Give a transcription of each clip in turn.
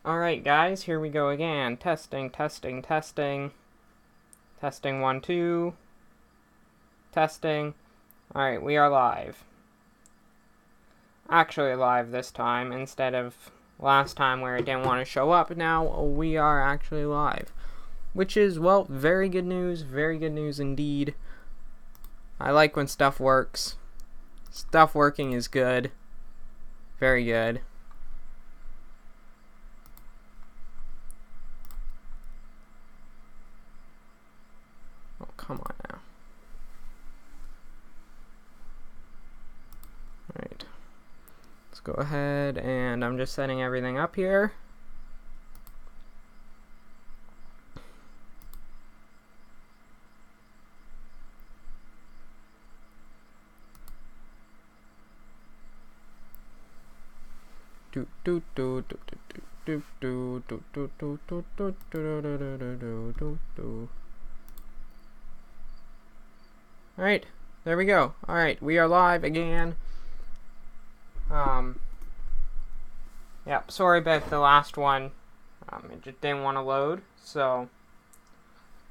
Alright guys, here we go again. Testing, testing, testing. Testing 1, 2. Testing. Alright, we are live. Actually live this time, instead of last time where it didn't want to show up. Now we are actually live. Which is, well, very good news indeed. I like when stuff works. Stuff working is good. Very good. Oh, come on now. Alright. Let's go ahead, and I'm just setting everything up here. Alright, there we go. Alright, we are live again. Yeah, sorry about the last one. It just didn't want to load, so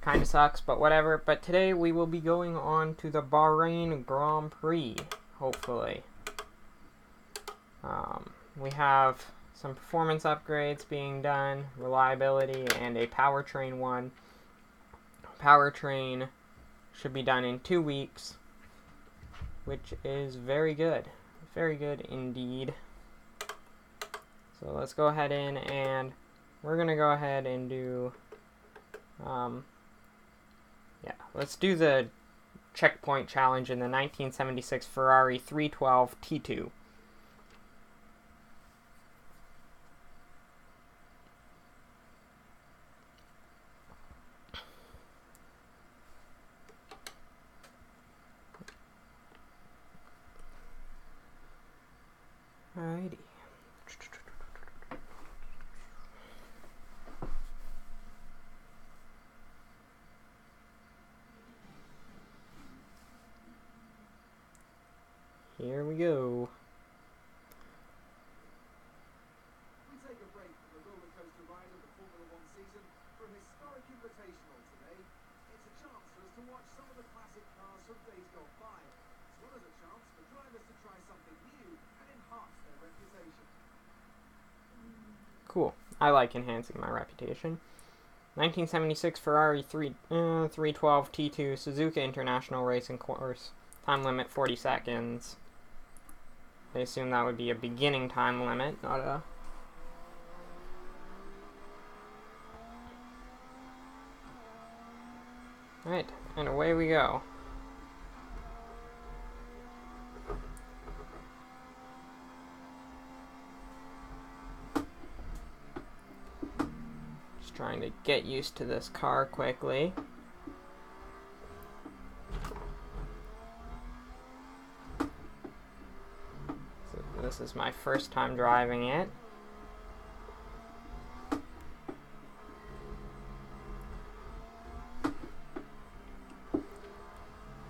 kinda sucks, but whatever. But today we will be going on to the Bahrain Grand Prix, hopefully. We have some performance upgrades being done, reliability, and a powertrain one. Powertrain should be done in 2 weeks, which is very good. Very good indeed. So let's go ahead in, and we're going to go ahead and do, let's do the checkpoint challenge in the 1976 Ferrari 312 T2. Alrighty. Here we go. We take a break from the roller coaster ride of the Formula One season for an historic invitational today. It's a chance for us to watch some of the classic cars from days gone by, as well as a chance for drivers to try something new and enhance their reputation. Cool. I like enhancing my reputation. 1976 Ferrari 312 T2 Suzuka International Racing Course. Time limit 40 seconds. I assume that would be a beginning time limit, not a... Alright, and away we go. Just trying to get used to this car quickly. This is my first time driving it.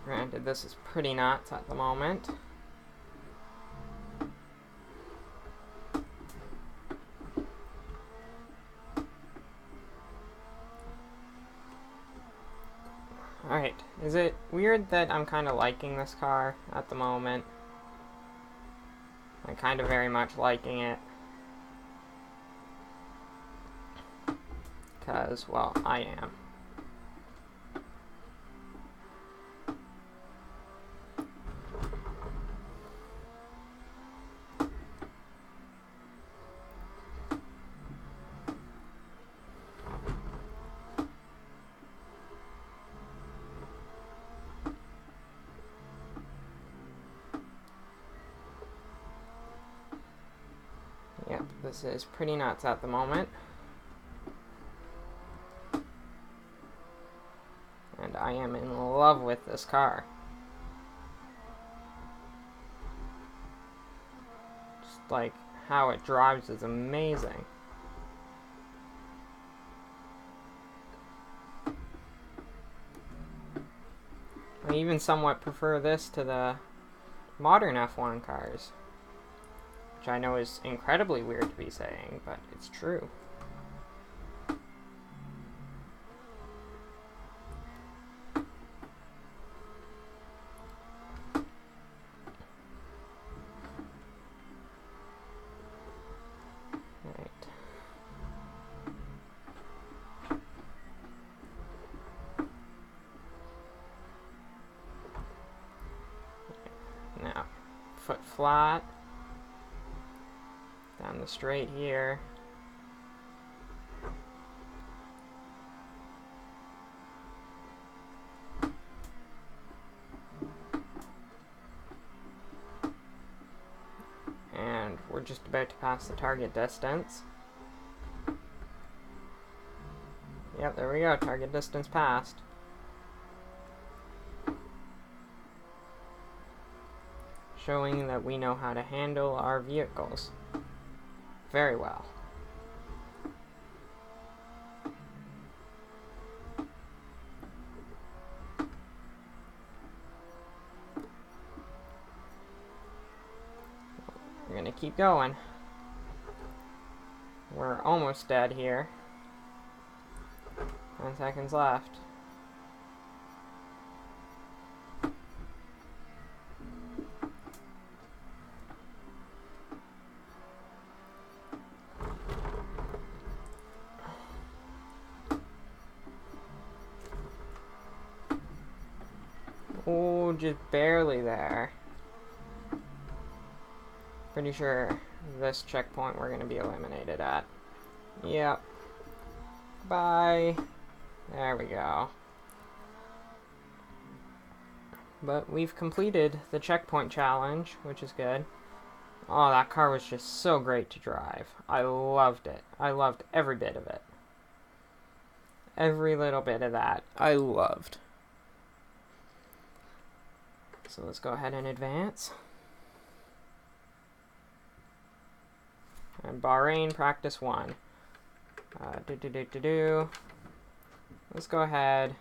Granted, this is pretty nuts at the moment. Alright, is it weird that I'm kind of liking this car at the moment? I'm kind of very much liking it. Because, well, I am. Yep, this is pretty nuts at the moment. And I am in love with this car. Just like how it drives is amazing. I even somewhat prefer this to the modern F1 cars. Which I know is incredibly weird to be saying, but it's true. foot flat. Down the straight here. And we're just about to pass the target distance. Yep, there we go. Target distance passed. Showing that we know how to handle our vehicles very well. We're gonna keep going. We're almost dead here. 10 seconds left. Oh, just barely there. Pretty sure this checkpoint we're gonna be eliminated at. Yep. Bye. There we go. But we've completed the checkpoint challenge, which is good. Oh, that car was just so great to drive. I loved it. I loved every bit of it. Every little bit of that, I loved. So let's go ahead and advance. And Bahrain practice 1. Let's go ahead.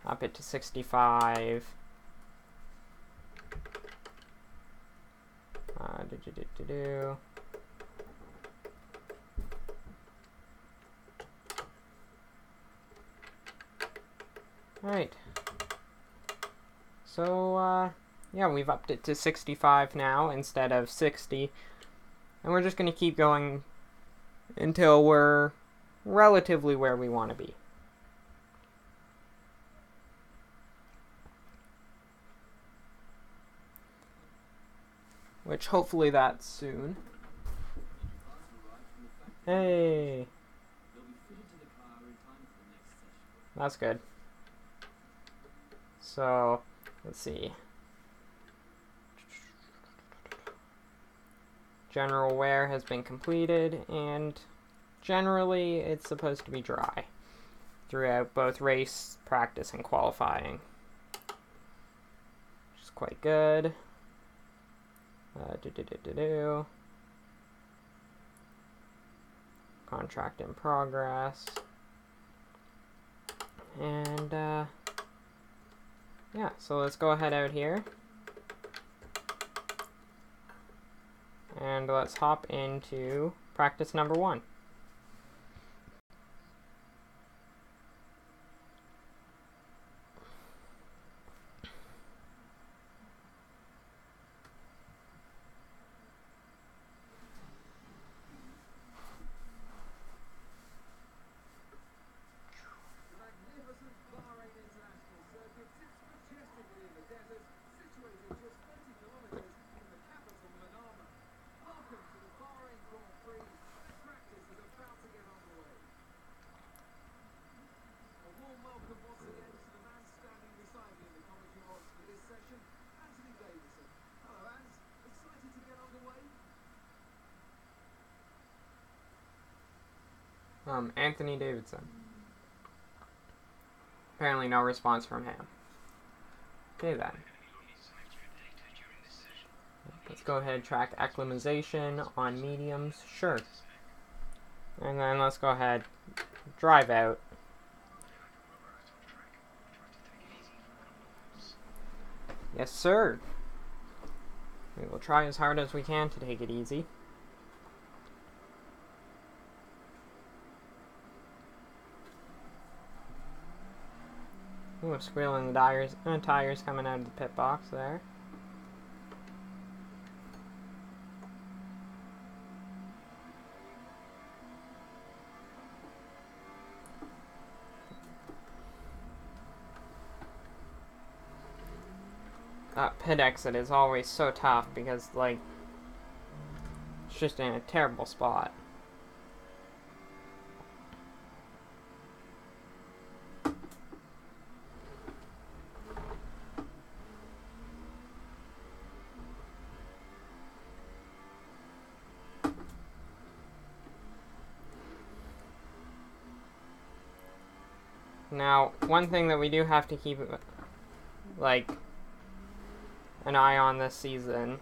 Up it to 65. Alright. So, yeah, we've upped it to 65 now instead of 60. And we're just going to keep going until we're relatively where we want to be. Which hopefully that's soon. Hey! That's good. So, let's see. General wear has been completed, and generally it's supposed to be dry throughout both race, practice, and qualifying. Which is quite good. Contract in progress. And, yeah, so let's go ahead out here. And let's hop into practice number 1. The magnificent Bahrain International Circuit sits majestically in the desert, situated just 30 kilometers from the capital, Manama. Welcome to the Bahrain Grand Prix, and practice is about to get underway. A warm welcome once again to the man standing beside me in the commentary box for this session, Anthony Davidson. Hello, Ant. Excited to get underway? Anthony Davidson. Apparently no response from him. Okay then. Let's go ahead and track acclimatization on mediums. Sure. And then let's go ahead, drive out. Yes, sir. We will try as hard as we can to take it easy. Ooh, squealing the tires coming out of the pit box there. pit exit is always so tough because, like, it's just in a terrible spot. Now, one thing that we do have to keep, like, an eye on this season,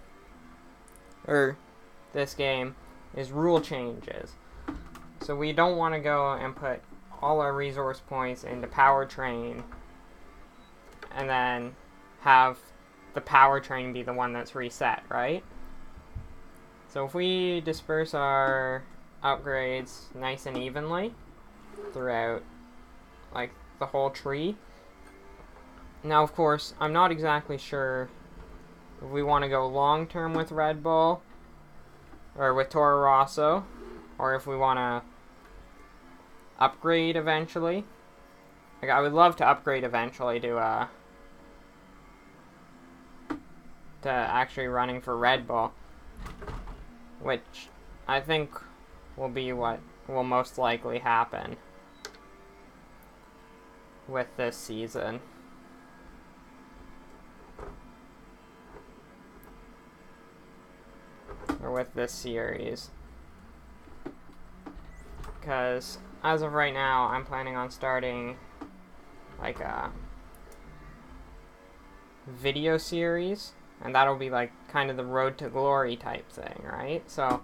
or this game, is rule changes. So we don't want to go and put all our resource points into powertrain and then have the powertrain be the one that's reset, right? So if we disperse our upgrades nice and evenly throughout, like, the whole tree. Now, of course, I'm not exactly sure if we want to go long-term with Red Bull or with Toro Rosso, or if we want to upgrade eventually. Like, I would love to upgrade eventually to actually running for Red Bull, which I think will be what will most likely happen with this season. Or with this series. Because as of right now, I'm planning on starting like a video series, and that'll be like kind of the Road to Glory type thing, right? So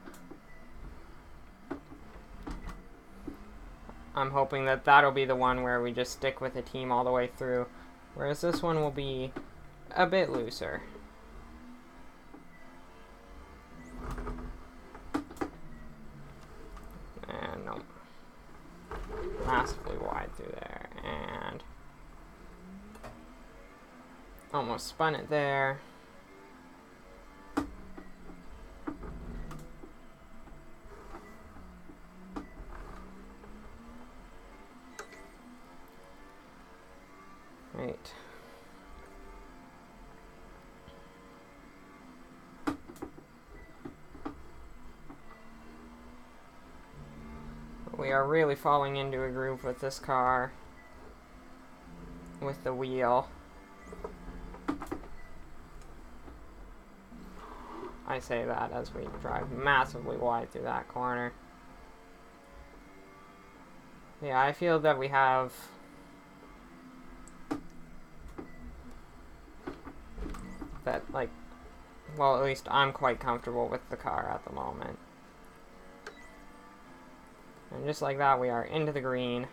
I'm hoping that that'll be the one where we just stick with the team all the way through, whereas this one will be a bit looser. And no, massively wide through there, and almost spun it there. Right. We are really falling into a groove with this car, with the wheel. I say that as we drive massively wide through that corner. Yeah, I feel that we have that, like, well, at least I'm quite comfortable with the car at the moment. And just like that, we are into the green.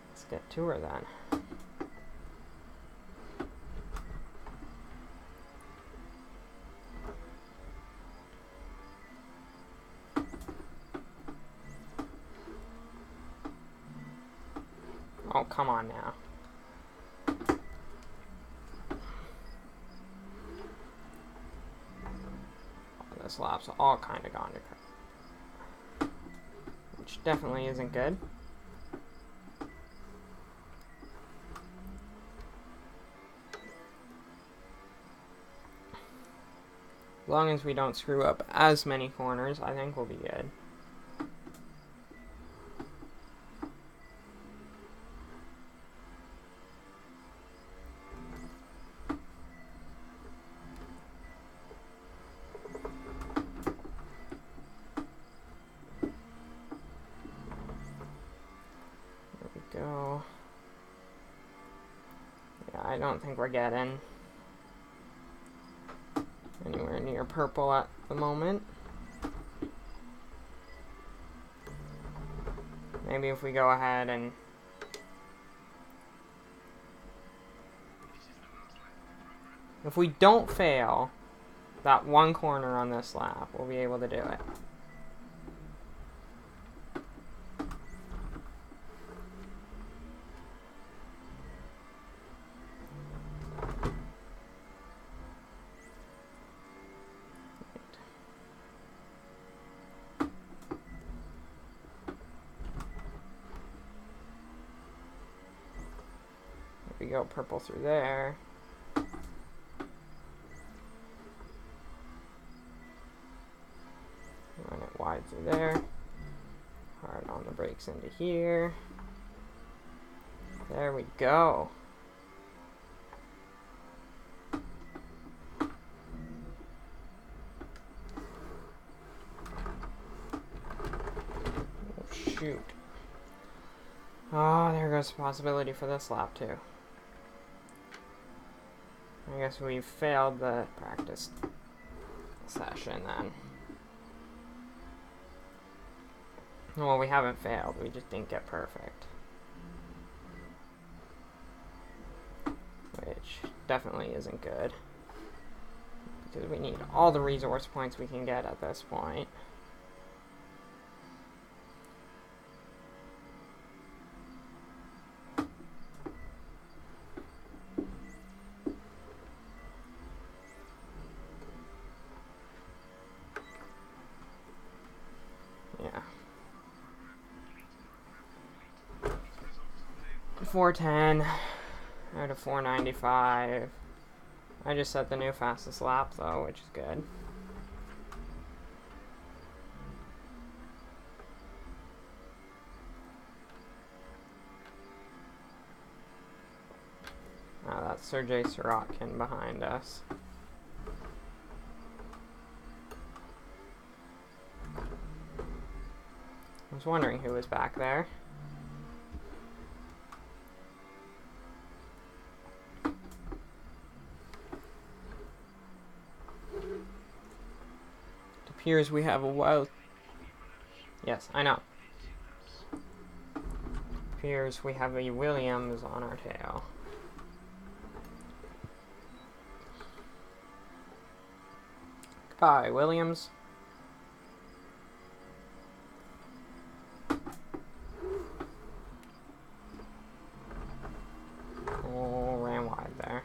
Let's get to her then. Oh, come on now. Oh, this lap's all kind of gone to crap, which definitely isn't good. As long as we don't screw up as many corners, I think we'll be good. There we go. Yeah, I don't think we're getting anywhere near purple at the moment. Maybe if we go ahead and if we don't fail that one corner on this lap, we'll be able to do it. we go, purple through there. Run it wide through there. Hard on the brakes into here. There we go. Oh, shoot. Oh, there goes the possibility for this lap, too. I guess we failed the practice session, then. Well, we haven't failed. We just didn't get perfect. Which definitely isn't good. Because we need all the resource points we can get at this point. Yeah. 410 out of 495. I just set the new fastest lap though, which is good. Oh, that's Sergei Sirotkin behind us. I was wondering who was back there. Appears we have a wild... Yes, I know. Appears we have a Williams on our tail. Goodbye, Williams. Oh, ran wide there.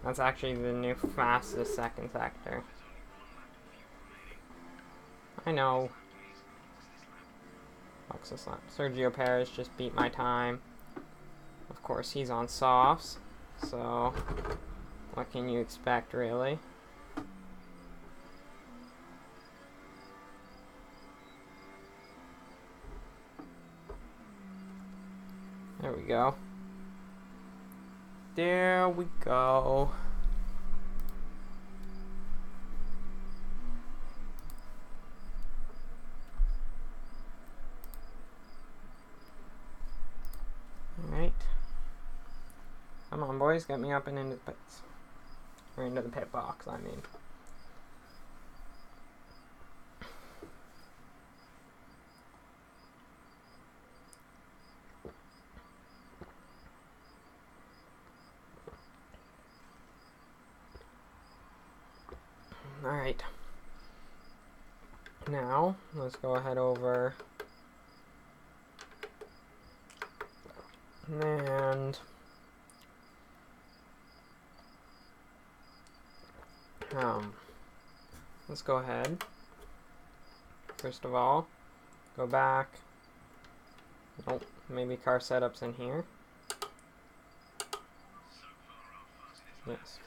That's actually the new fastest second sector. I know. Alexis lap. Sergio Perez just beat my time. Of course, he's on softs. So, what can you expect, really? There we go. There we go. Alright. Come on, boys. Get me up and into the pits. Or into the pit box, I mean. Alright. Now, let's go ahead over and let's go ahead. First of all, go back. Nope, maybe car setups in here. Yes.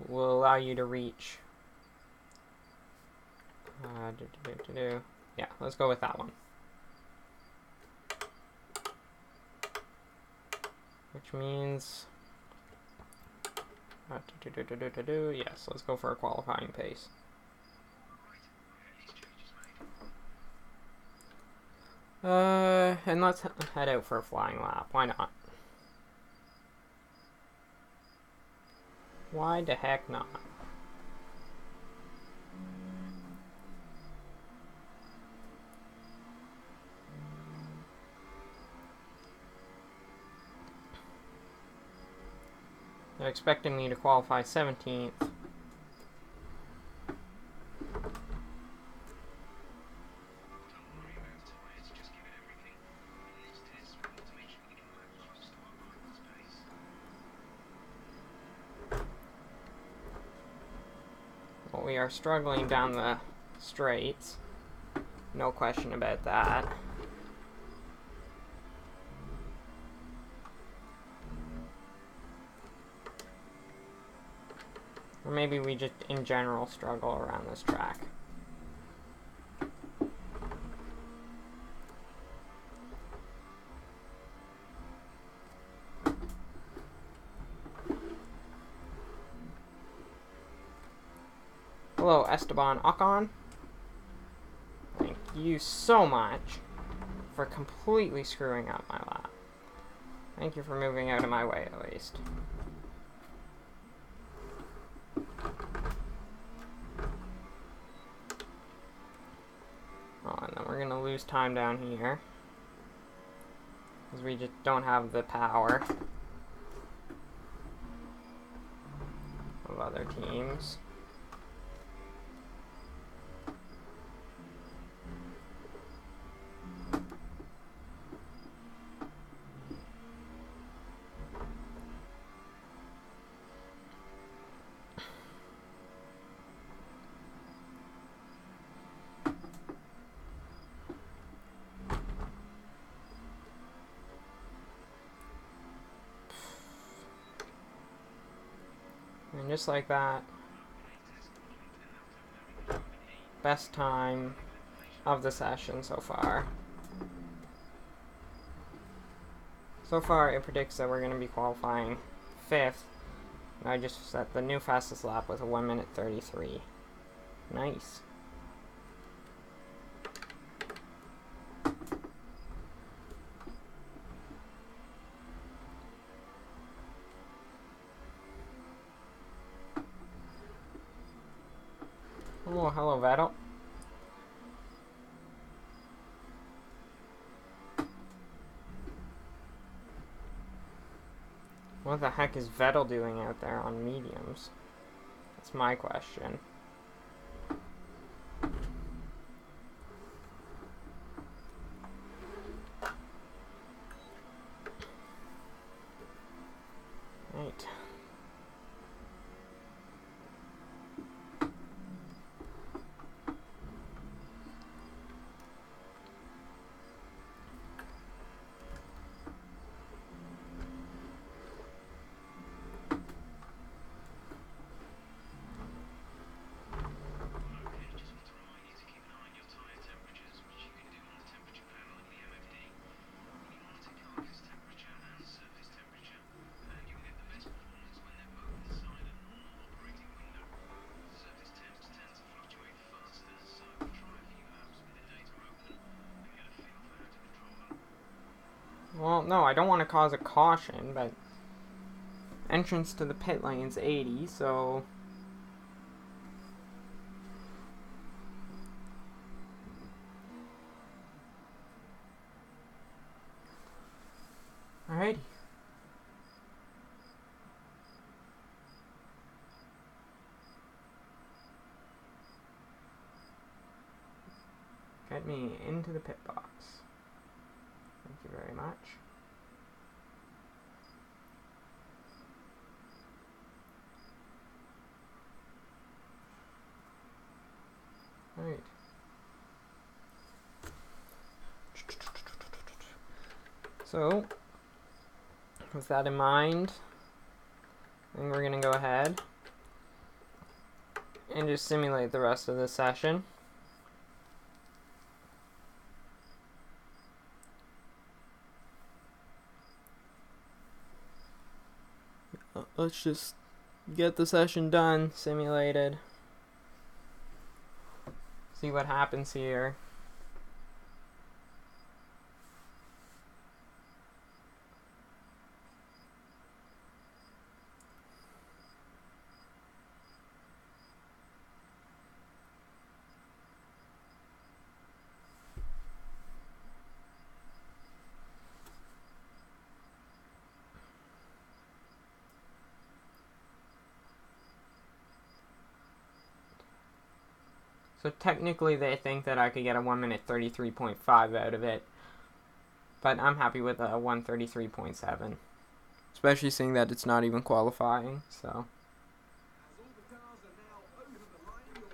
Will allow you to reach. Yeah, let's go with that one. Which means, yes, let's go for a qualifying pace. And let's head out for a flying lap. Why not? Why the heck not? They're expecting me to qualify 17th. we are struggling down the straights. No question about that. Or maybe we just, in general, struggle around this track. Hello, Esteban Ocon. Thank you so much for completely screwing up my lap. Thank you for moving out of my way, at least. Oh, and then we're gonna lose time down here, because we just don't have the power of other teams. And just like that, best time of the session so far. So far, it predicts that we're going to be qualifying 5th. And I just set the new fastest lap with a 1 minute 33. Nice. Oh, hello, Vettel. What the heck is Vettel doing out there on mediums? That's my question. Right. Well, no, I don't want to cause a caution, but entrance to the pit lane's 80, so... Alrighty. Get me into the pit box. Thank you very much. Alright. So, with that in mind, I think we're going to go ahead and just simulate the rest of the session. Let's just get the session done, simulated. See what happens here. So technically they think that I could get a 1 minute 33.5 out of it. But I'm happy with a 1:33.7. Especially seeing that it's not even qualifying, so. As all the cars are now over the line,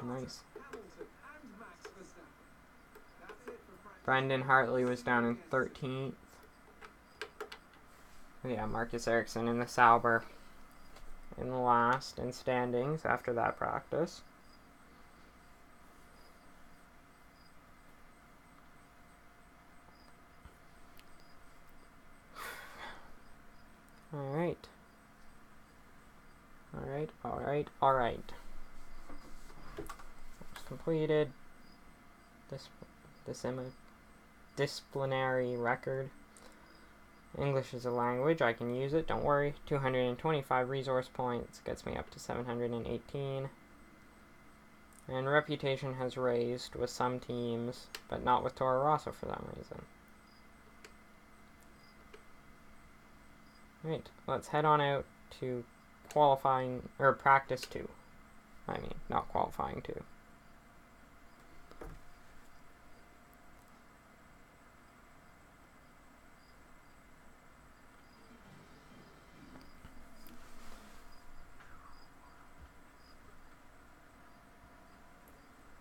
Nice. Hamilton and Max Verstappen. That's it for practice. Brendan Hartley was down in 13th. Yeah, Marcus Ericsson in the Sauber in the last in standings after that practice. Alright. Alright. It's completed. Disciplinary record. English is a language. I can use it. Don't worry. 225 resource points. Gets me up to 718. And reputation has raised with some teams, but not with Toro Rosso for some reason. Right, let's head on out to qualifying, or practice 2. I mean, not qualifying 2.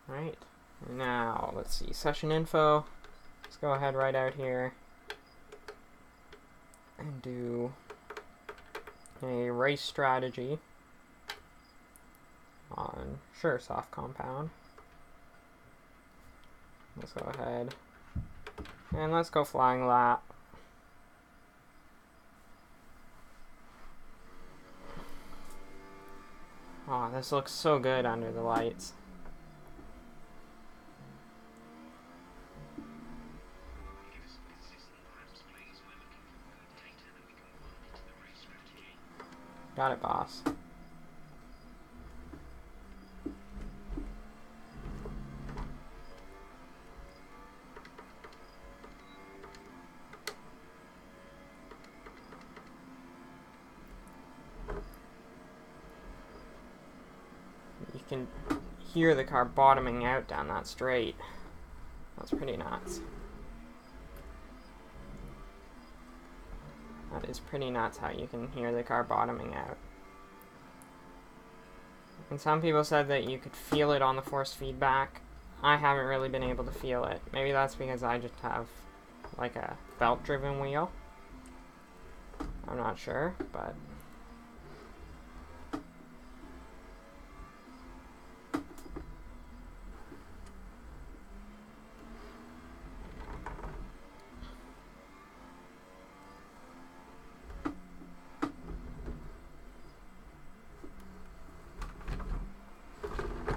Right, now let's see, session info. Let's go ahead right out here and do a race strategy on Suresoft compound. Let's go ahead and let's go flying lap. Oh, this looks so good under the lights. Got it, boss. You can hear the car bottoming out down that straight. That's pretty nuts. That is pretty nuts how you can hear the car bottoming out. And some people said that you could feel it on the force feedback. I haven't really been able to feel it. Maybe that's because I just have like a belt-driven wheel. I'm not sure, but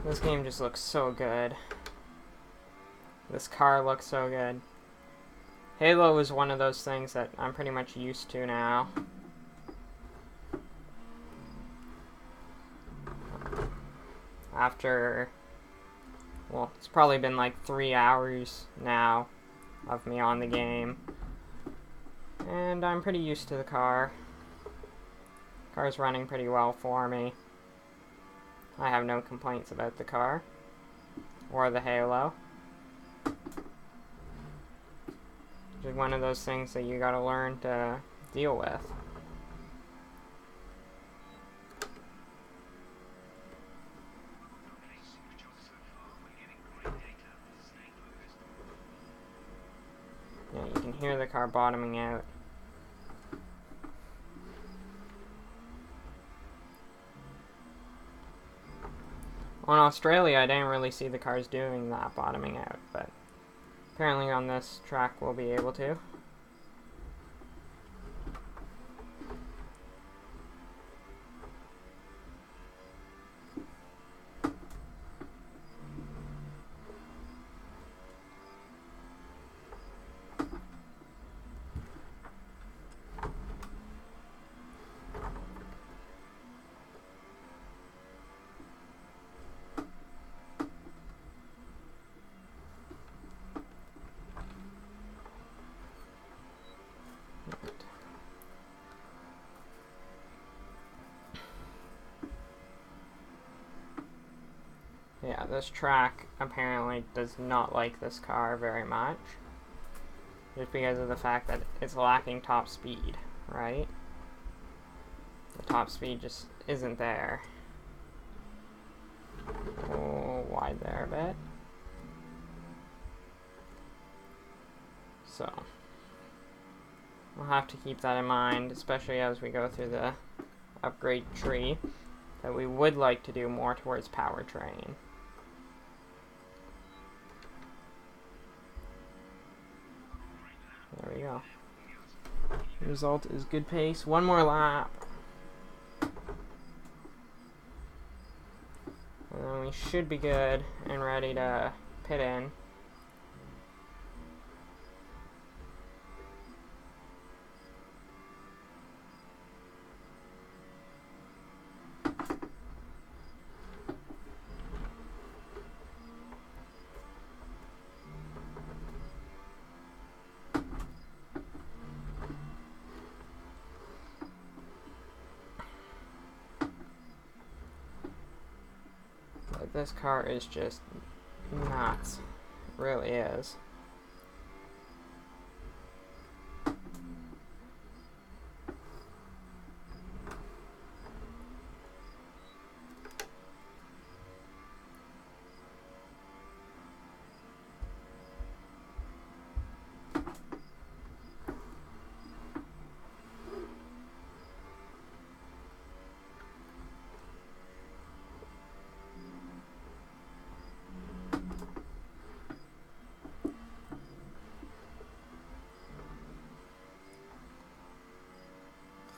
this game just looks so good. This car looks so good. Halo is one of those things that I'm pretty much used to now. After, well, it's probably been like 3 hours now of me on the game. And I'm pretty used to the car. Car's running pretty well for me. I have no complaints about the car or the Halo. It's one of those things that you gotta learn to deal with. Yeah, you can hear the car bottoming out. On Australia, I didn't really see the cars doing that bottoming out, but apparently on this track we'll be able to. Yeah, this track apparently does not like this car very much. Just because of the fact that it's lacking top speed, right? The top speed just isn't there. Oh, wide there a bit. So we'll have to keep that in mind, especially as we go through the upgrade tree, that we would like to do more towards powertrain. There we go. The result is good pace. One more lap. And then we should be good and ready to pit in. This car is just nuts. It really is.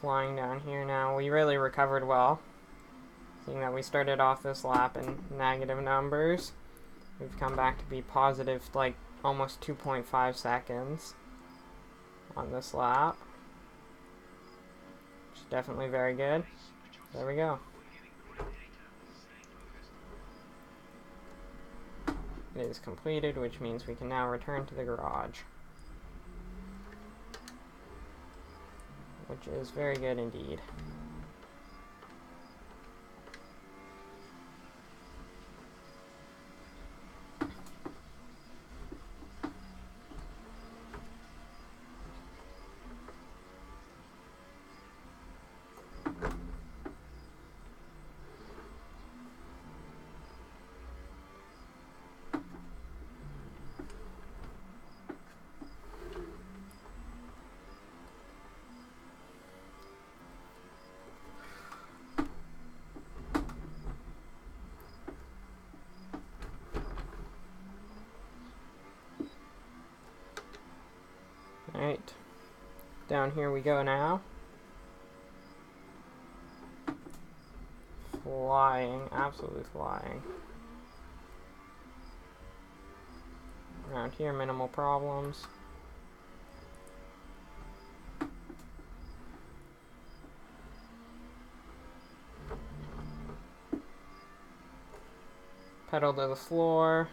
Flying down here now. We really recovered well. Seeing that we started off this lap in negative numbers, we've come back to be positive, like almost 2.5 seconds on this lap, which is definitely very good. There we go. It is completed, which means we can now return to the garage, which is very good indeed. Alright, down here we go now. Flying, absolutely flying. Around here, minimal problems. Pedal to the floor.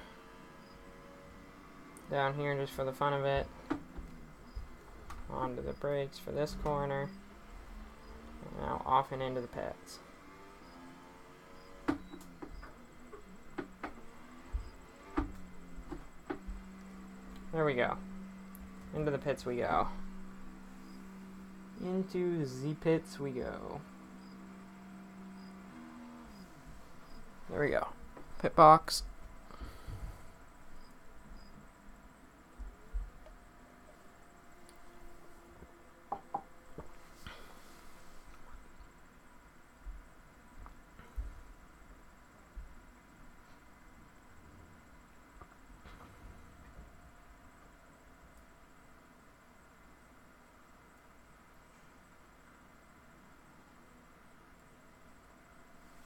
Down here just for the fun of it. Onto the brakes for this corner. And now off and into the pits. There we go. Into the pits we go. Into the pits we go. There we go. Pit box.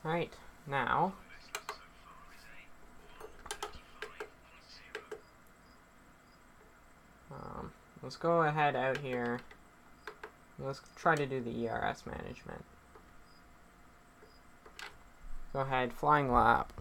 Right, now let's go ahead out here. Let's try to do the ERS management. Go ahead, flying lap.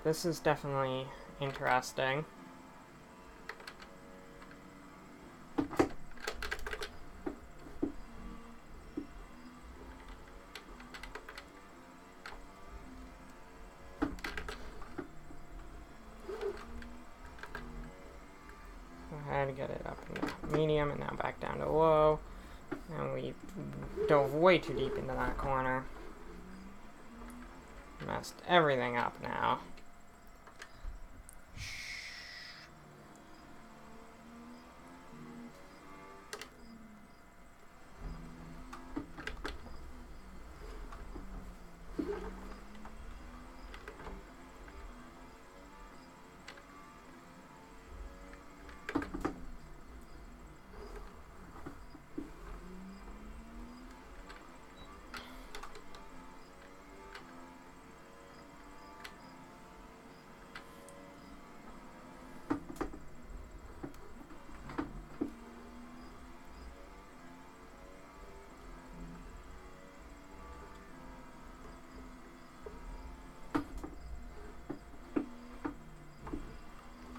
this is definitely interesting. Go ahead and get it up into medium and now back down to low. And we dove way too deep into that corner. Messed everything up now.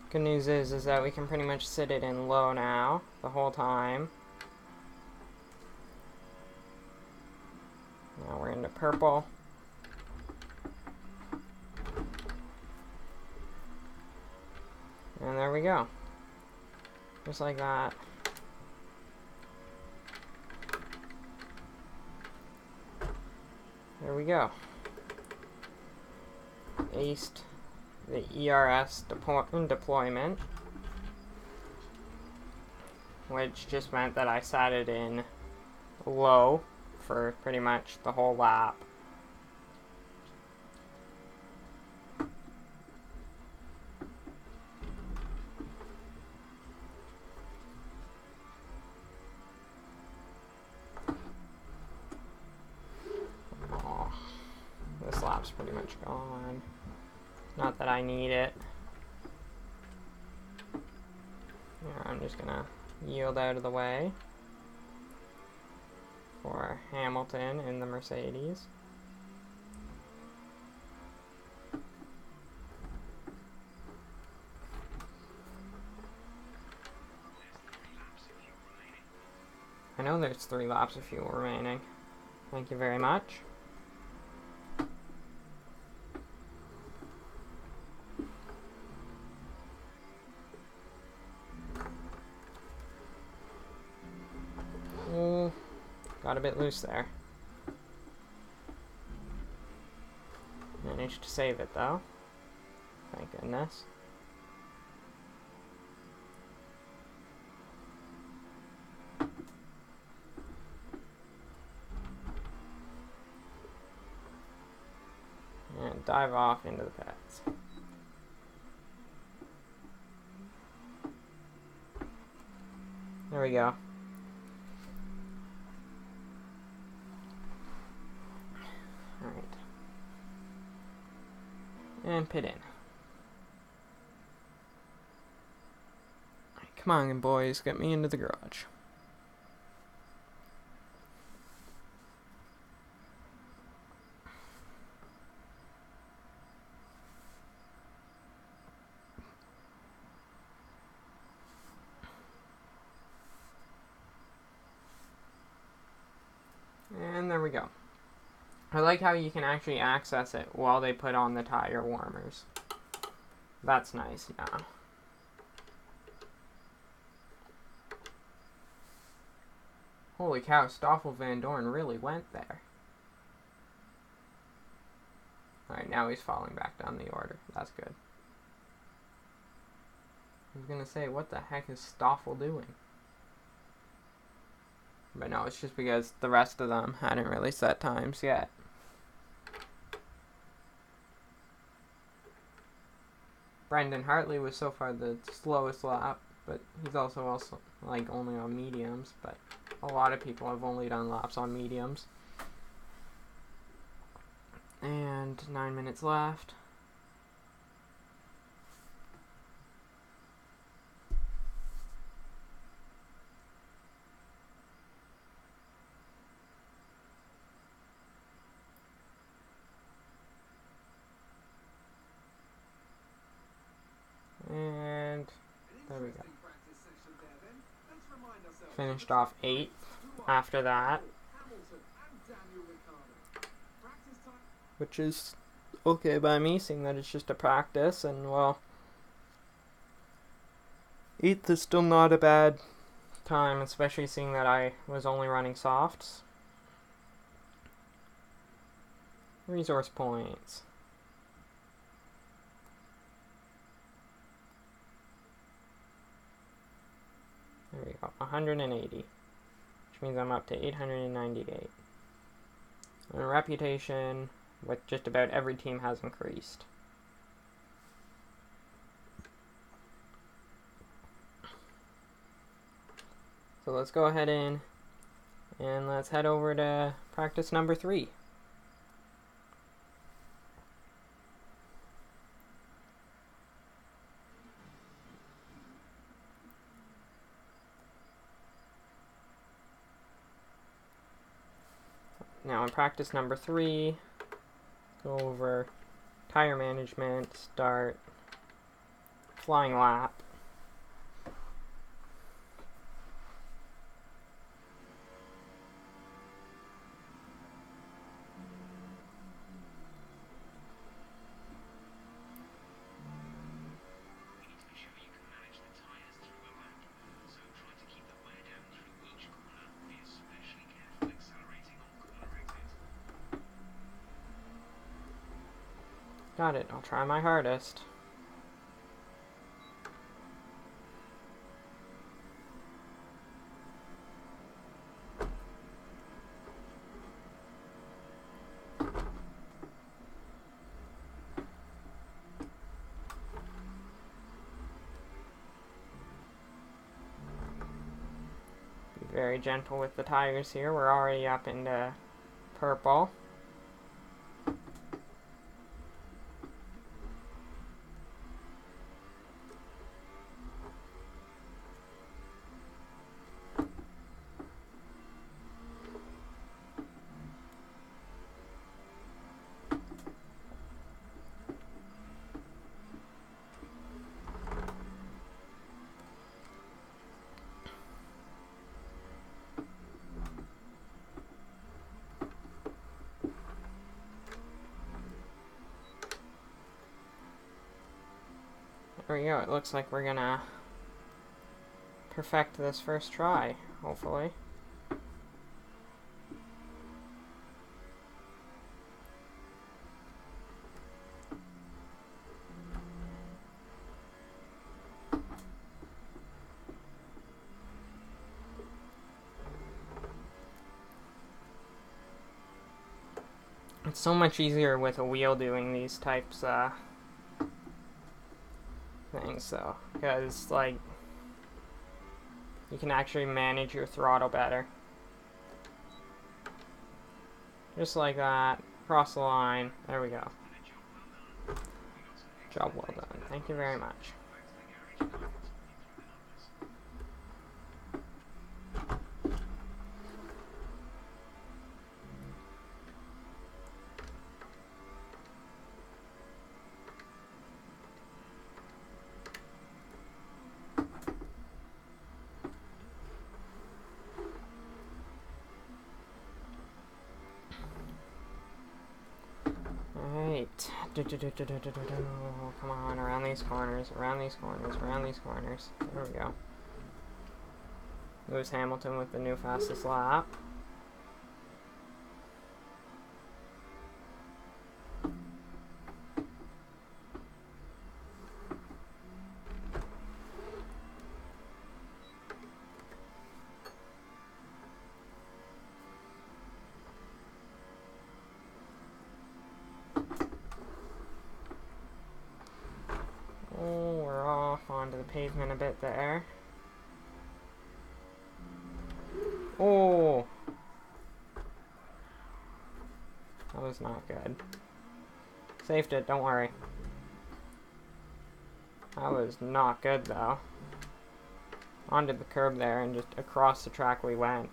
Good news is that we can pretty much sit it in low now the whole time. Now we're into purple. And there we go. Just like that. There we go. Aced the ERS deployment, which just meant that I sat it in low for pretty much the whole lap. Oh, this lap's pretty much gone. Not that I need it. Yeah, I'm just gonna yield out of the way for Hamilton in the Mercedes. I know there's 3 laps of fuel remaining. Thank you very much. Got a bit loose there. Managed to save it though. Thank goodness. And dive off into the pits. There we go. Alright. And pit in. Alright, come on, boys, get me into the garage. And there we go. I like how you can actually access it while they put on the tire warmers. That's nice, yeah. Holy cow, Stoffel Van Dorn really went there. Alright, now he's falling back down the order. That's good. I was gonna say, what the heck is Stoffel doing? But no, it's just because the rest of them hadn't really set times yet. Brendan Hartley was so far the slowest lap, but he's also like only on mediums, but a lot of people have only done laps on mediums. And 9 minutes left. find ourselves Finished off 8th after that, Hamilton and Daniel Ricciardo. Practice time. which is okay by me, seeing that it's just a practice, and well, 8th is still not a bad time, especially seeing that I was only running softs. Resource points. There we go, 180, which means I'm up to 898. And reputation with just about every team has increased. So let's go ahead and let's head over to practice number 3. Now in practice number 3, go over tire management, start, flying lap. Got it, I'll try my hardest. Be very gentle with the tires here, we're already up into purple. There we go, it looks like we're gonna perfect this first try, hopefully. It's so much easier with a wheel doing these types things, so, because like you can actually manage your throttle better. Just like that, cross the line, there we go. Job well done, thank you very much. Alright. Come on, around these corners, around these corners, around these corners. There we go. Lewis Hamilton with the new fastest lap. Oh, we're off onto the pavement a bit there. Oh! That was not good. Saved it, don't worry. That was not good though. Onto the curb there and just across the track we went.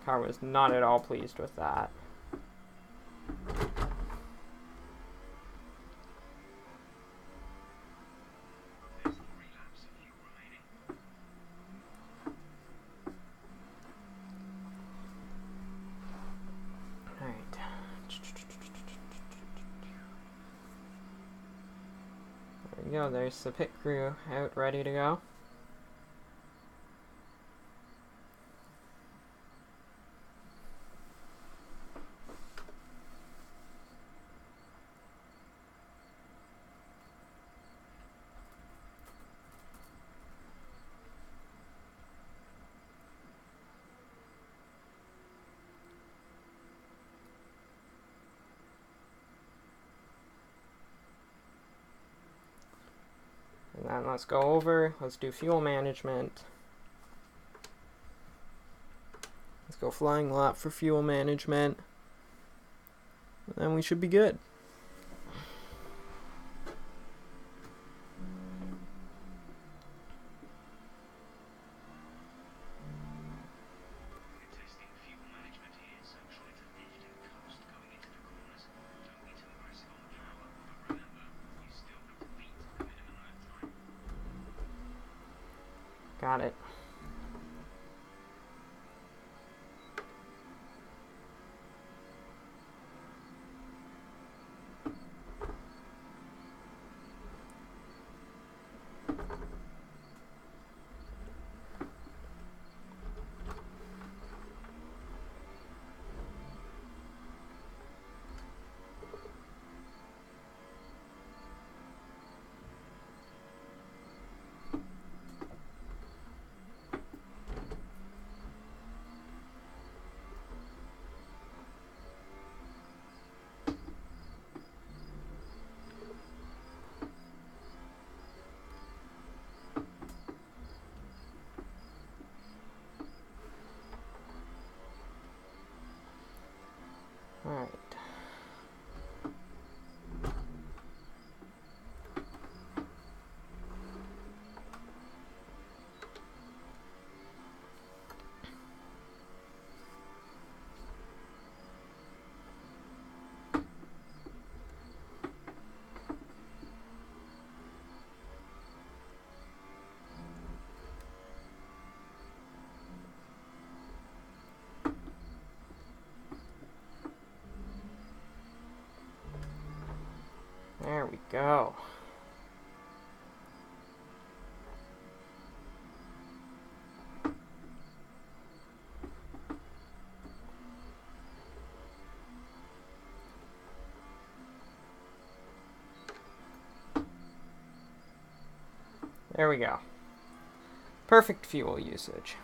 Car was not at all pleased with that. we go. There's the pit crew out ready to go. And then let's go over, let's do fuel management. Let's go flying lap for fuel management. And then we should be good. Got it. Alright. There we go. There we go. Perfect fuel usage.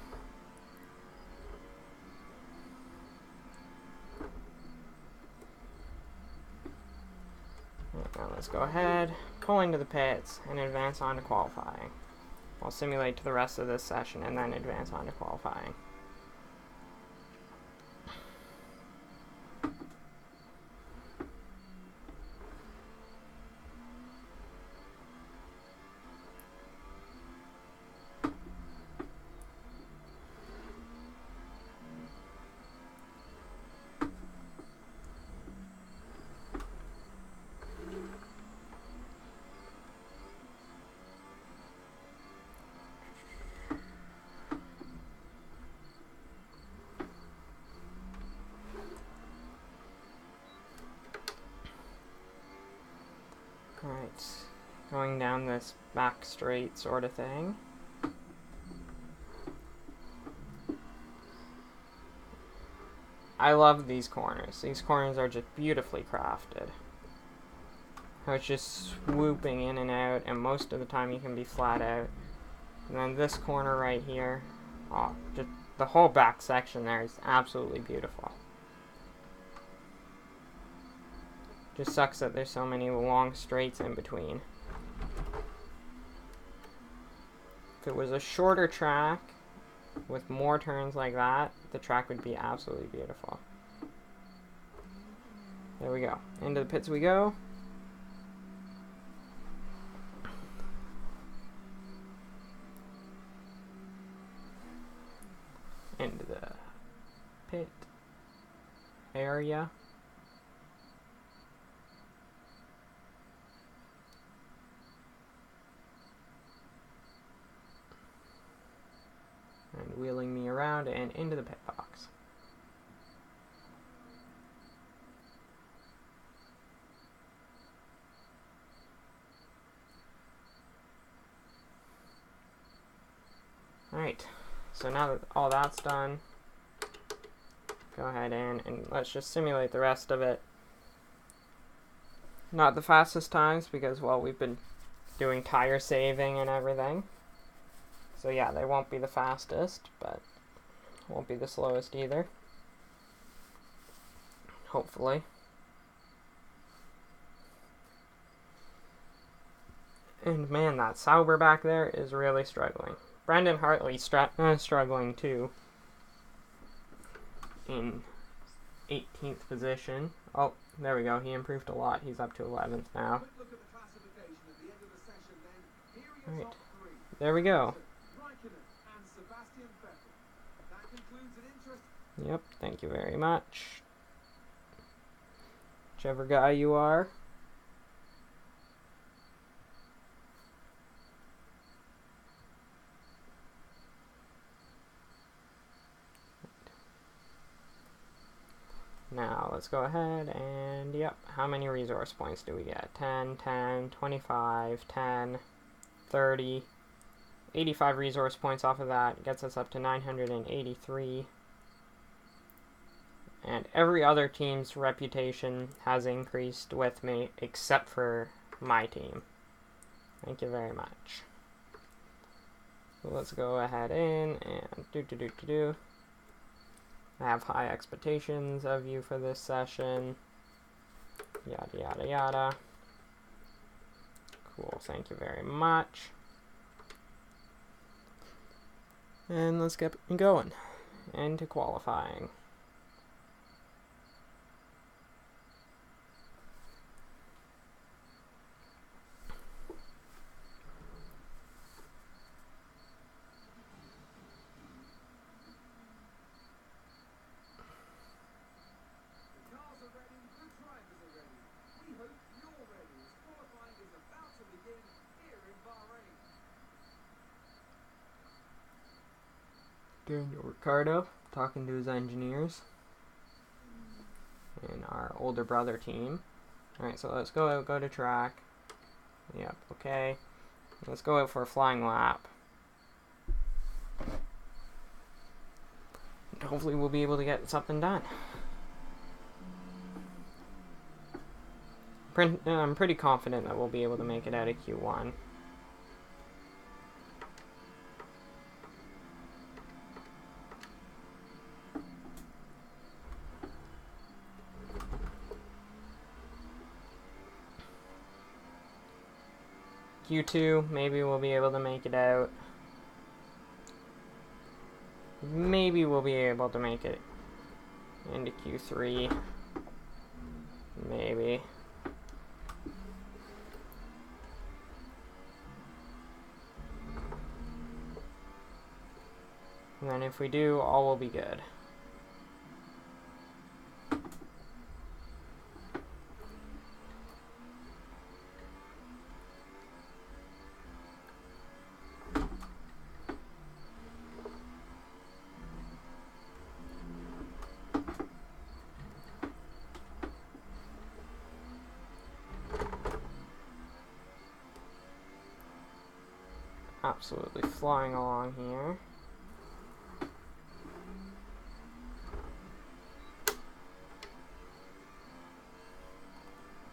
Now let's go ahead, pull into the pits, and advance on to qualifying. I'll simulate to the rest of this session and then advance on to qualifying. Alright, going down this back straight sort of thing. I love these corners. These corners are just beautifully crafted. How it's just swooping in and out, and most of the time you can be flat out. And then this corner right here, oh, just the whole back section there is absolutely beautiful. Just sucks that there's so many long straights in between. If it was a shorter track with more turns like that, the track would be absolutely beautiful. There we go. Into the pits we go. Into the pit area. And wheeling me around and into the pit box. Alright, so now that all that's done, go ahead and let's just simulate the rest of it. Not the fastest times because, well, we've been doing tire saving and everything. So yeah, they won't be the fastest, but won't be the slowest either. Hopefully. And man, that Sauber back there is really struggling. Brendan Hartley's struggling too. In 18th position. Oh, there we go. He improved a lot. He's up to 11th now. Alright. There we go. Yep, thank you very much. Whichever guy you are. Now, let's go ahead and, yep, how many resource points do we get? 10, 10, 25, 10, 30, 85 resource points off of that. Gets us up to 983. And every other team's reputation has increased with me, except for my team. Thank you very much. So let's go ahead in and I have high expectations of you for this session. Yada, yada, yada. Cool, thank you very much. And let's get going. Into qualifying. Daniel Ricciardo talking to his engineers in our older brother team. Alright, so let's go to track. Yep, okay. Let's go out for a flying lap. And hopefully we'll be able to get something done. I'm pretty confident that we'll be able to make it out of Q1. Q2, maybe we'll be able to make it out. Maybe we'll be able to make it into Q3. Maybe. And then if we do, all will be good. Absolutely flying along here.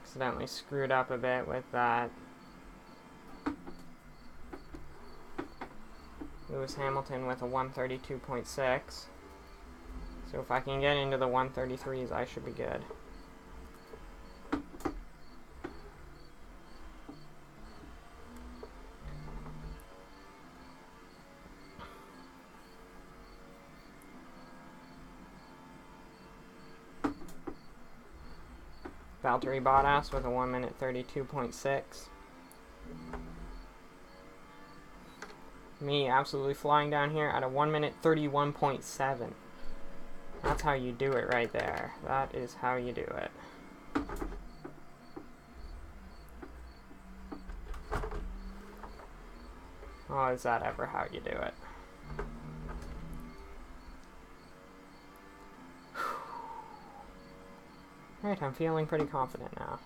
Accidentally screwed up a bit with that. Lewis Hamilton with a 132.6. So if I can get into the 133s, I should be good. Valtteri Bottas with a 1 minute 32.6. Me absolutely flying down here at a 1 minute 31.7. That's how you do it right there. That is how you do it. Oh, is that ever how you do it? Alright, I'm feeling pretty confident now.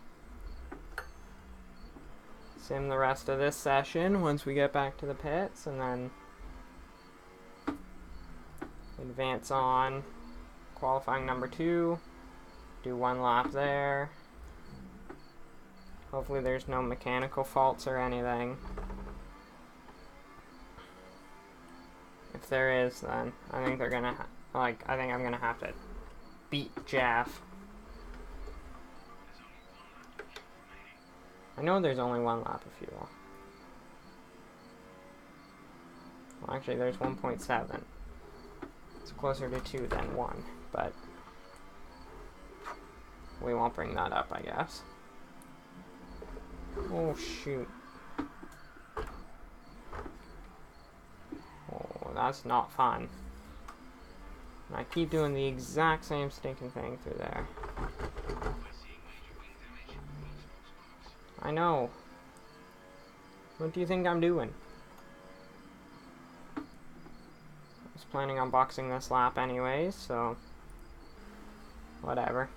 Sim the rest of this session once we get back to the pits, and then advance on qualifying number 2, do 1 lap there. Hopefully there's no mechanical faults or anything. If there is, then I think they're gonna I think I'm gonna have to beat Jeff. I know there's only 1 lap of fuel. Well, actually there's 1.7. It's closer to 2 than 1, but we won't bring that up, I guess. Oh, shoot. Oh, that's not fun. And I keep doing the exact same stinking thing through there. I know. What do you think I'm doing? I was planning on boxing this lap anyways, so whatever.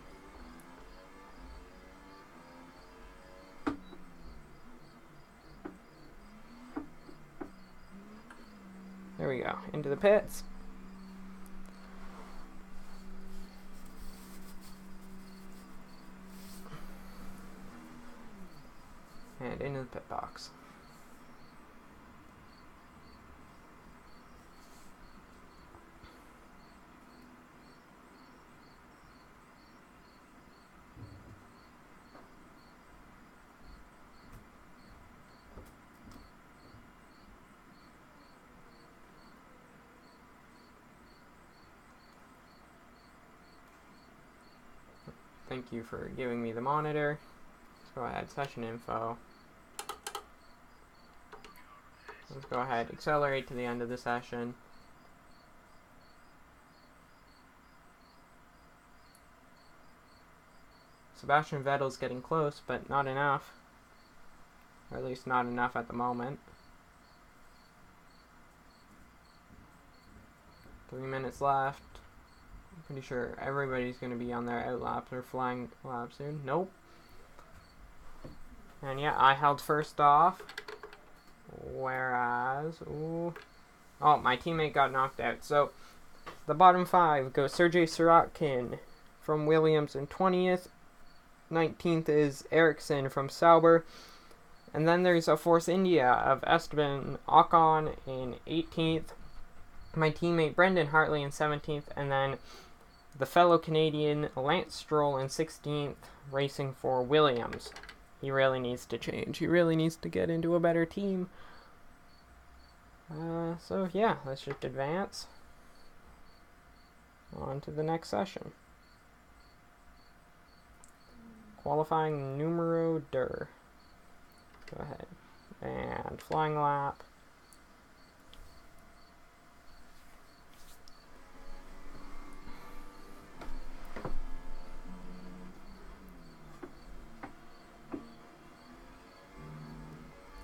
There we go, into the pits. And into the pit box. Thank you for giving me the monitor. Let's go ahead, session info. Let's go ahead, accelerate to the end of the session. Sebastian Vettel's getting close, but not enough. Or at least not enough at the moment. 3 minutes left. I'm pretty sure everybody's going to be on their out laps or flying lap soon. Nope. And yeah, I held first off. Whereas, ooh. Oh, my teammate got knocked out. So, the bottom 5 go Sergei Sirotkin from Williams in 20th. 19th is Ericsson from Sauber. And then there's a Force India of Esteban Ocon in 18th. My teammate Brendan Hartley in 17th. And then the fellow Canadian Lance Stroll in 16th, racing for Williams. He really needs to change. He really needs to get into a better team. So yeah, let's just advance on to the next session. Qualifying numero 2. Go ahead. And flying lap.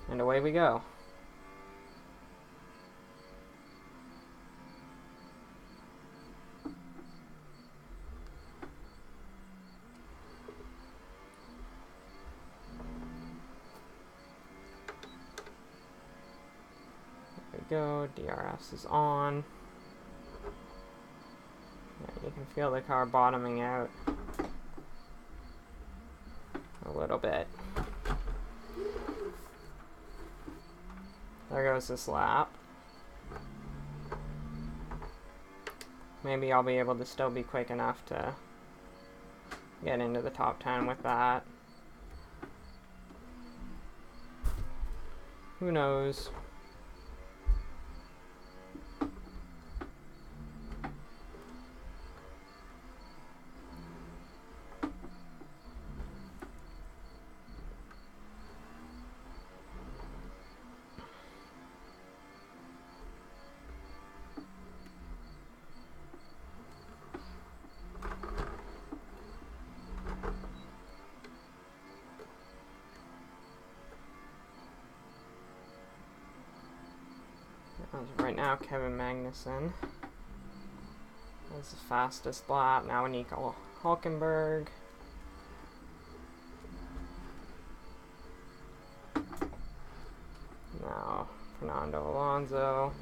And away we go. Go, DRS is on. Yeah, you can feel the car bottoming out a little bit. There goes this lap. Maybe I'll be able to still be quick enough to get into the top 10 with that. Who knows? Right now, Kevin Magnussen is the fastest lap. Now Nico Hulkenberg. Now Fernando Alonso.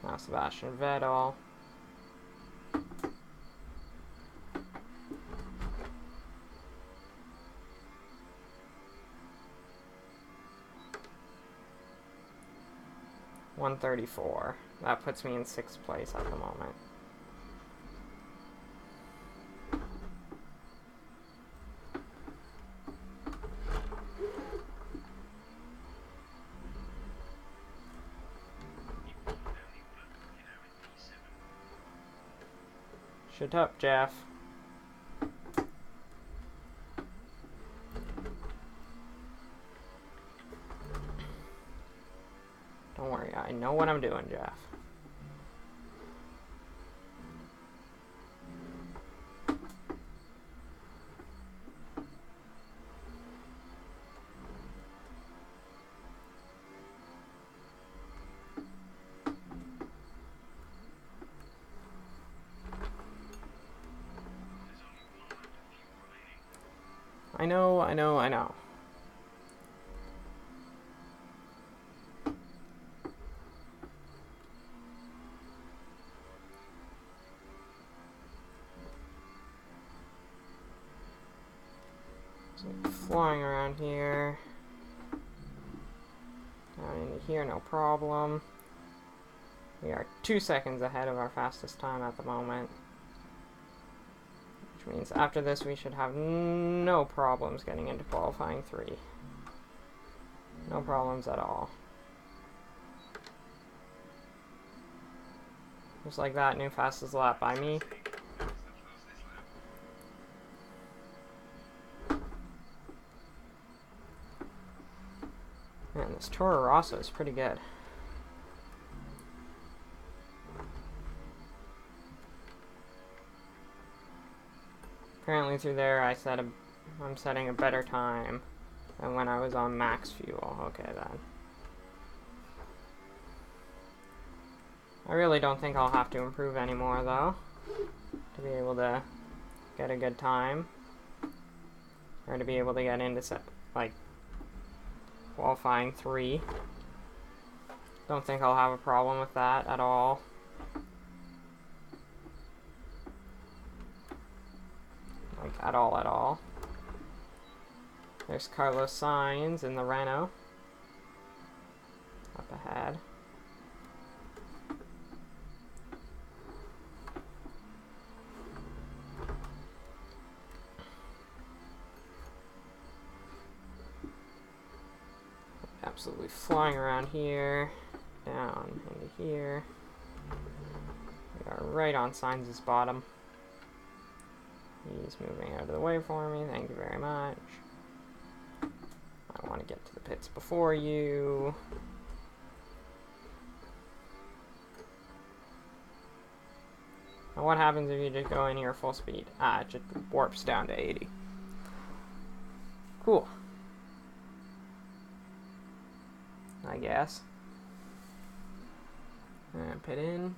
Now Sebastian Vettel. $134. That puts me in 6th place at the moment. Shut up, Jeff. Don't worry, I know what I'm doing, Jeff. I know. So flying around here. Down into here, no problem. We are 2 seconds ahead of our fastest time at the moment. Which means after this we should have no problems getting into qualifying 3. No problems at all. Just like that, new fastest lap by me. Man, this Toro Rosso is pretty good. Apparently through there I'm setting a better time than when I was on max fuel. Okay then. I really don't think I'll have to improve anymore though, to be able to get a good time. Or to be able to get into qualifying 3. Don't think I'll have a problem with that at all. At all. There's Carlos Sainz in the Renault. Up ahead. Absolutely flying around here. Down into here. We are right on Sainz's bottom. He's moving out of the way for me, thank you very much. I want to get to the pits before you. Now what happens if you just go in here full speed? It just warps down to 80. Cool. I guess. And pit in.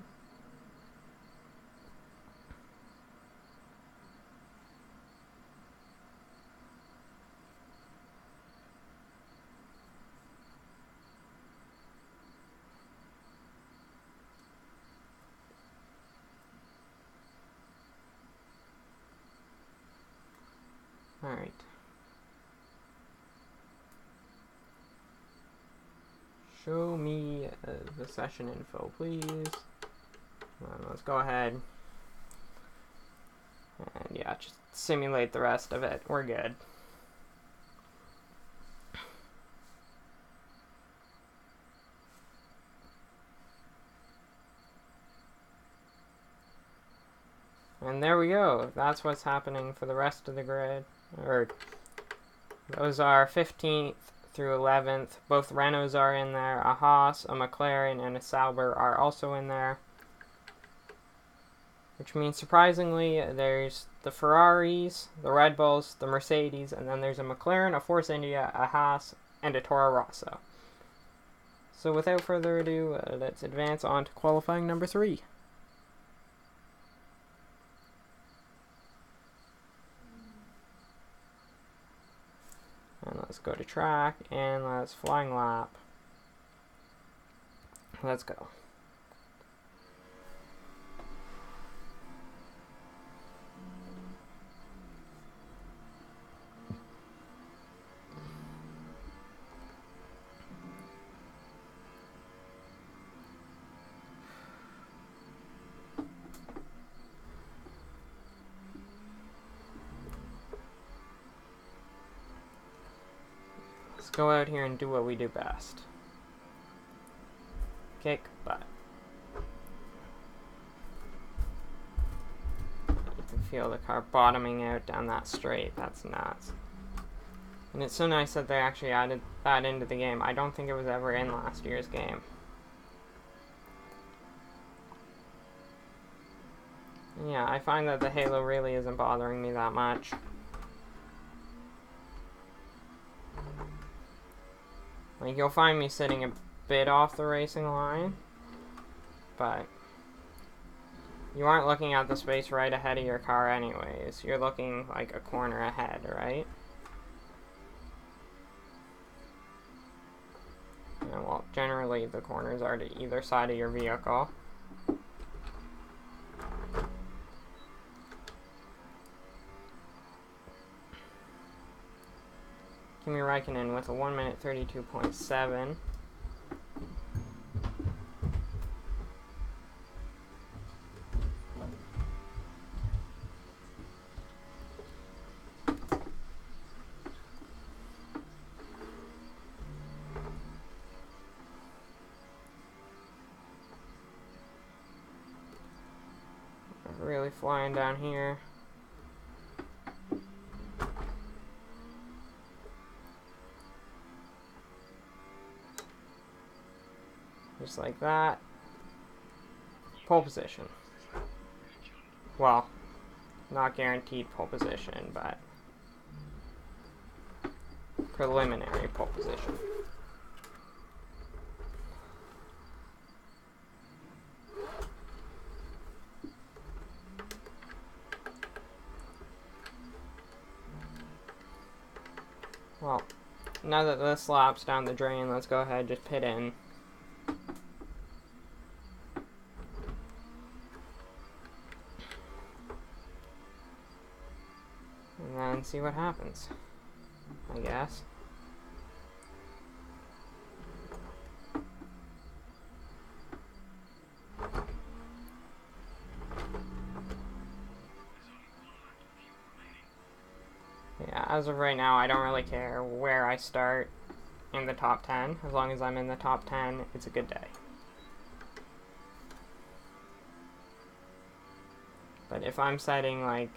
Alright. Show me the session info, please. Let's go ahead. And yeah, just simulate the rest of it. We're good. And there we go. That's what's happening for the rest of the grid. Or those are 15th through 11th. Both Renaults are in there. A Haas, a McLaren, and a Sauber are also in there. Which means, surprisingly, there's the Ferraris, the Red Bulls, the Mercedes, and then there's a McLaren, a Force India, a Haas, and a Toro Rosso. So without further ado, let's advance on to qualifying number 3. And let's go to track, and let's flying lap. Let's go. Let's go out here and do what we do best. Kick butt. You can feel the car bottoming out down that straight. That's nuts. And it's so nice that they actually added that into the game. I don't think it was ever in last year's game. And yeah, I find that the halo really isn't bothering me that much. Like, you'll find me sitting a bit off the racing line, but you aren't looking at the space right ahead of your car anyways. You're looking like a corner ahead, right? And well, generally the corners are to either side of your vehicle. Kimi Räikkönen with a 1 minute 32.7. Really flying down here. Just like that. Pole position. Well, not guaranteed pole position, but preliminary pole position. Well, now that this lap's down the drain, let's go ahead and just pit in. And then see what happens, I guess. Yeah, as of right now, I don't really care where I start in the top 10. As long as I'm in the top 10, it's a good day. But if I'm setting, like,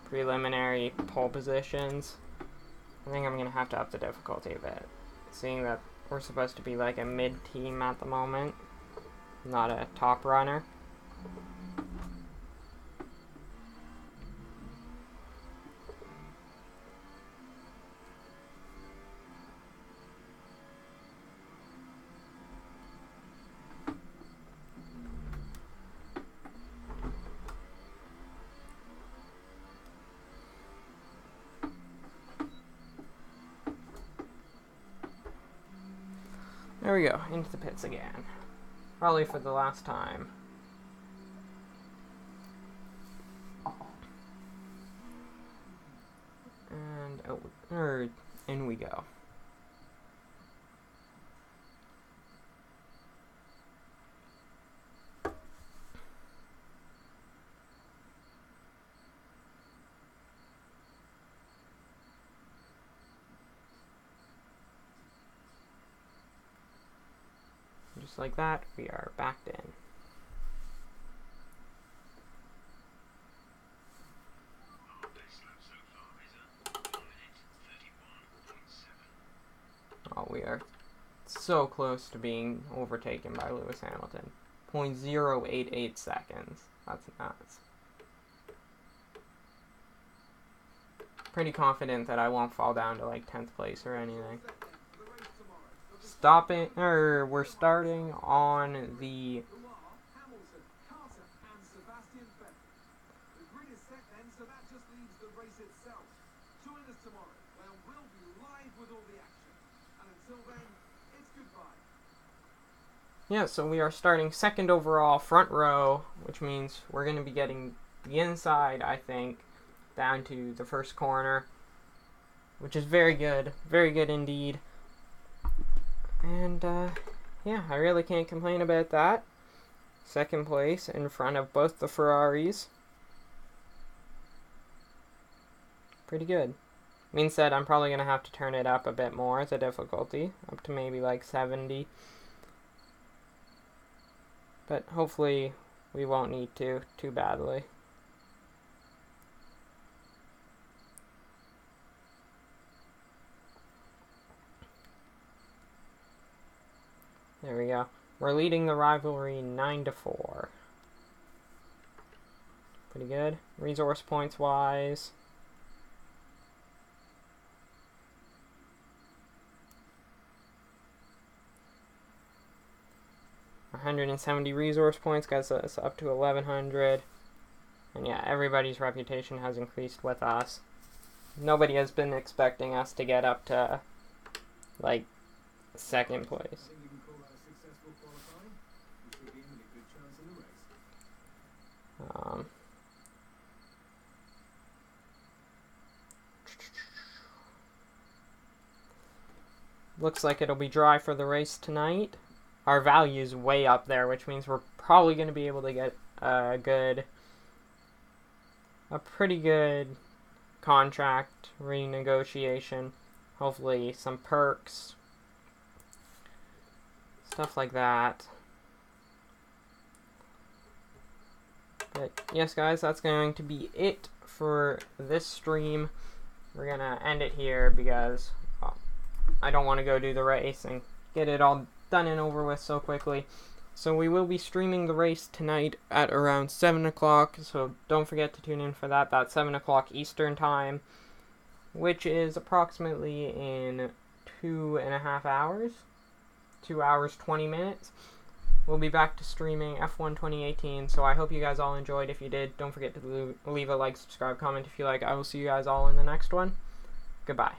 preliminary pole positions, I think I'm going to have to up the difficulty a bit. Seeing that we're supposed to be, like, a mid-team at the moment, not a top runner. There we go, into the pits again. Probably for the last time. And, in we go. Just like that, we are backed in. Oh, we are so close to being overtaken by Lewis Hamilton. 0.088 seconds. That's nuts. Pretty confident that I won't fall down to like 10th place or anything. We're starting on the Yeah, so we are starting second overall, front row, which means we're going to be getting the inside, I think, down to the first corner, which is very good indeed. And, yeah, I really can't complain about that. Second place in front of both the Ferraris. Pretty good. Means that I'm probably going to have to turn it up a bit more, the difficulty, up to maybe like 70. But hopefully we won't need to too badly. There we go. We're leading the rivalry 9-4. Pretty good. Resource points wise. $170 resource points gets us up to 1,100. And yeah, everybody's reputation has increased with us. Nobody has been expecting us to get up to, like, second place. I think you can call that a successful qualifying. You should be in with a good chance in the race. Looks like it'll be dry for the race tonight. Our value's way up there, which means we're probably going to be able to get a pretty good contract renegotiation. Hopefully some perks, stuff like that. But yes, guys, that's going to be it for this stream. We're going to end it here because I don't want to go do the race and get it all done and over with so quickly. So we will be streaming the race tonight at around 7 o'clock, so don't forget to tune in for that. That's 7 o'clock Eastern time, which is approximately in 2.5 hours. 2 hours, 20 minutes. We'll be back to streaming F1 2018, so I hope you guys all enjoyed. If you did, don't forget to leave a like, subscribe, comment if you like. I will see you guys all in the next one. Goodbye.